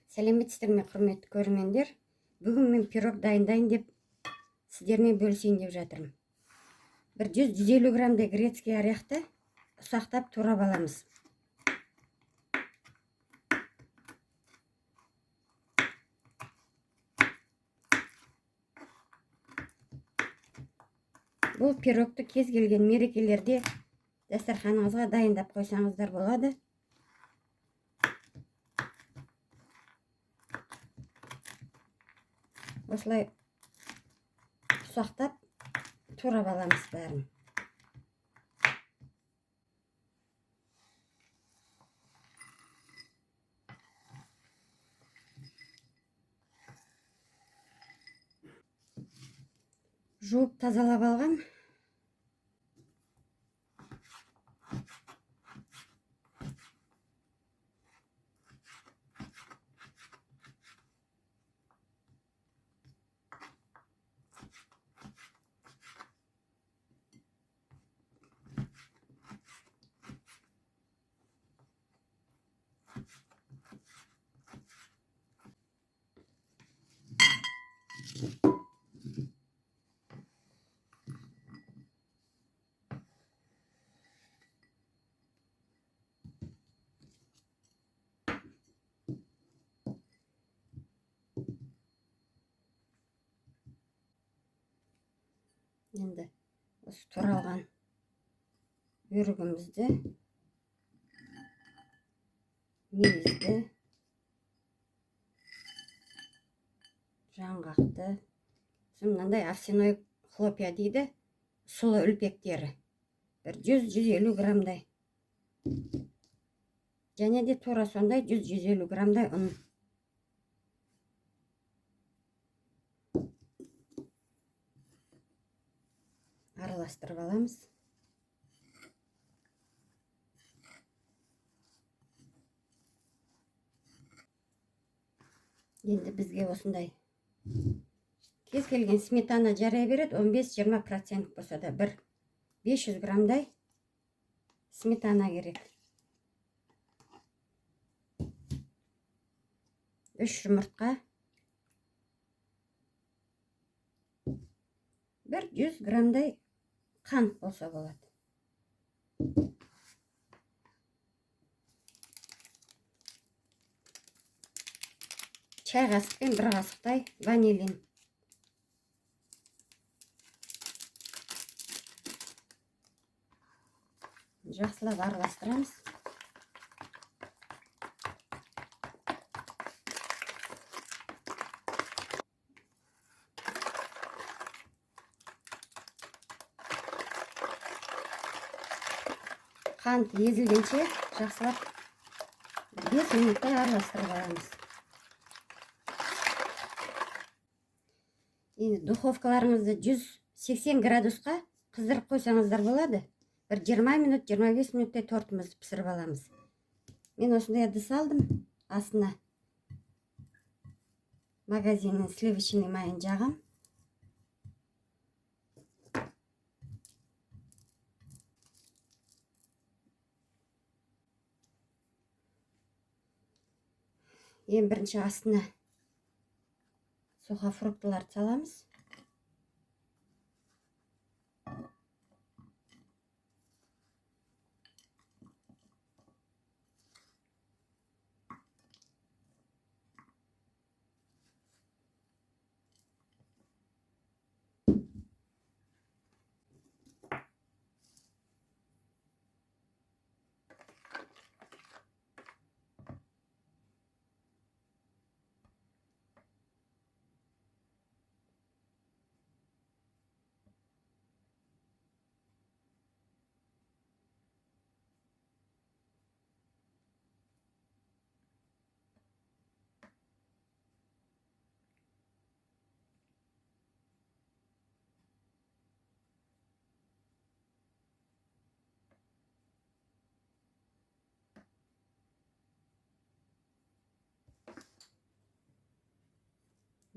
Сәлеметсіздер ме, құрметті көрермендер? Бүгін мен пирог дайындайын деп сіздермен бөлісейін деп жатырмын. Бір 100-150 граммдай грецкий орехты ұсақтап турап аламыз. Бұл пирогты кез келген мерекелерде дастарханыңызға дайындап қойсаңыздар болады. Осылай ұсақтап турап аламыз бәрін. Жуып тазалап алғам. Енді осы туралған өрігімізді, мейізді, жаңғақты, мынандай овсяной хлопья дейді, сұлы үлпектері. Бір 100-150 граммдай. Және де тура сондай 100-150 граммдай ұн. Араластырып аламыз. Енді бізге осындай кез келген сметана жарай береді, 15-20% болса да бір 500 граммдай сметана керек. 3 жұмыртқа, бір 100 граммдай қант болса болады. Чай қасықпен 1 қасықтай ванилин. Жақсылап араластырамыз. Қант езілгенше жақсылап 5 минуттай араластырып аламыз. Енді духовкаларыңызды 180 градусқа қыздырып қойсаңыздар болады. Бір 20 минут, 25 минуттай тортымызды пісіріп аламыз. Мен осындай ыдыс алдым. Астына магазиннің сливочный майын жағам. Ең бірінші астына сухофруктыларды саламыз.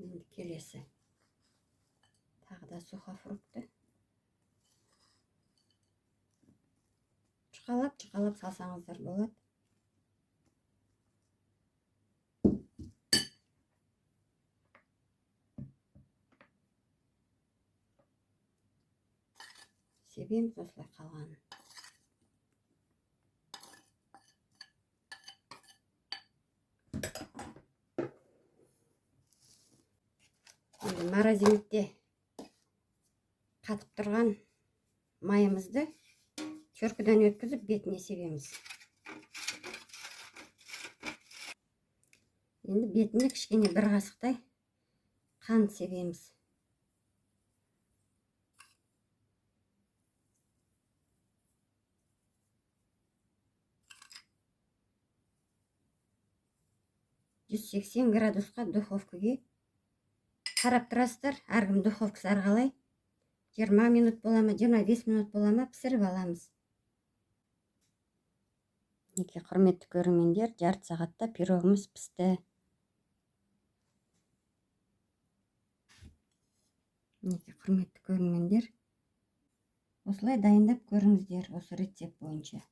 Енді келесі. Тағы да сухофрукты. Чықалап салсаңыздар болады. себеміз осылай қалғанын. Енді морозилікте қатып тұрған майымызды теркіден өткізіп бетіне себеміз. Енді бетіне кішкене бір қасықтай қант себеміз. градусқа духовкаға қарап тұрасыздар. Әркім духовкасы әрқалай. 20 минут бола ма, 25 минут бола ма пісіріп аламыз. Неке құрметті көрермендер, жарты сағатта пирогымыз пісті. Неке құрметті көрермендер, осылай дайындап көріңіздер осы рецепт бойынша.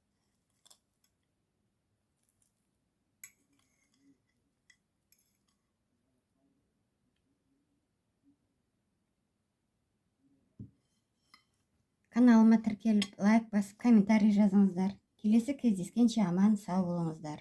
Каналыма тіркеліп, лайк басып, комментарий жазыңыздар. Келесі кездескенше аман сау болыңыздар.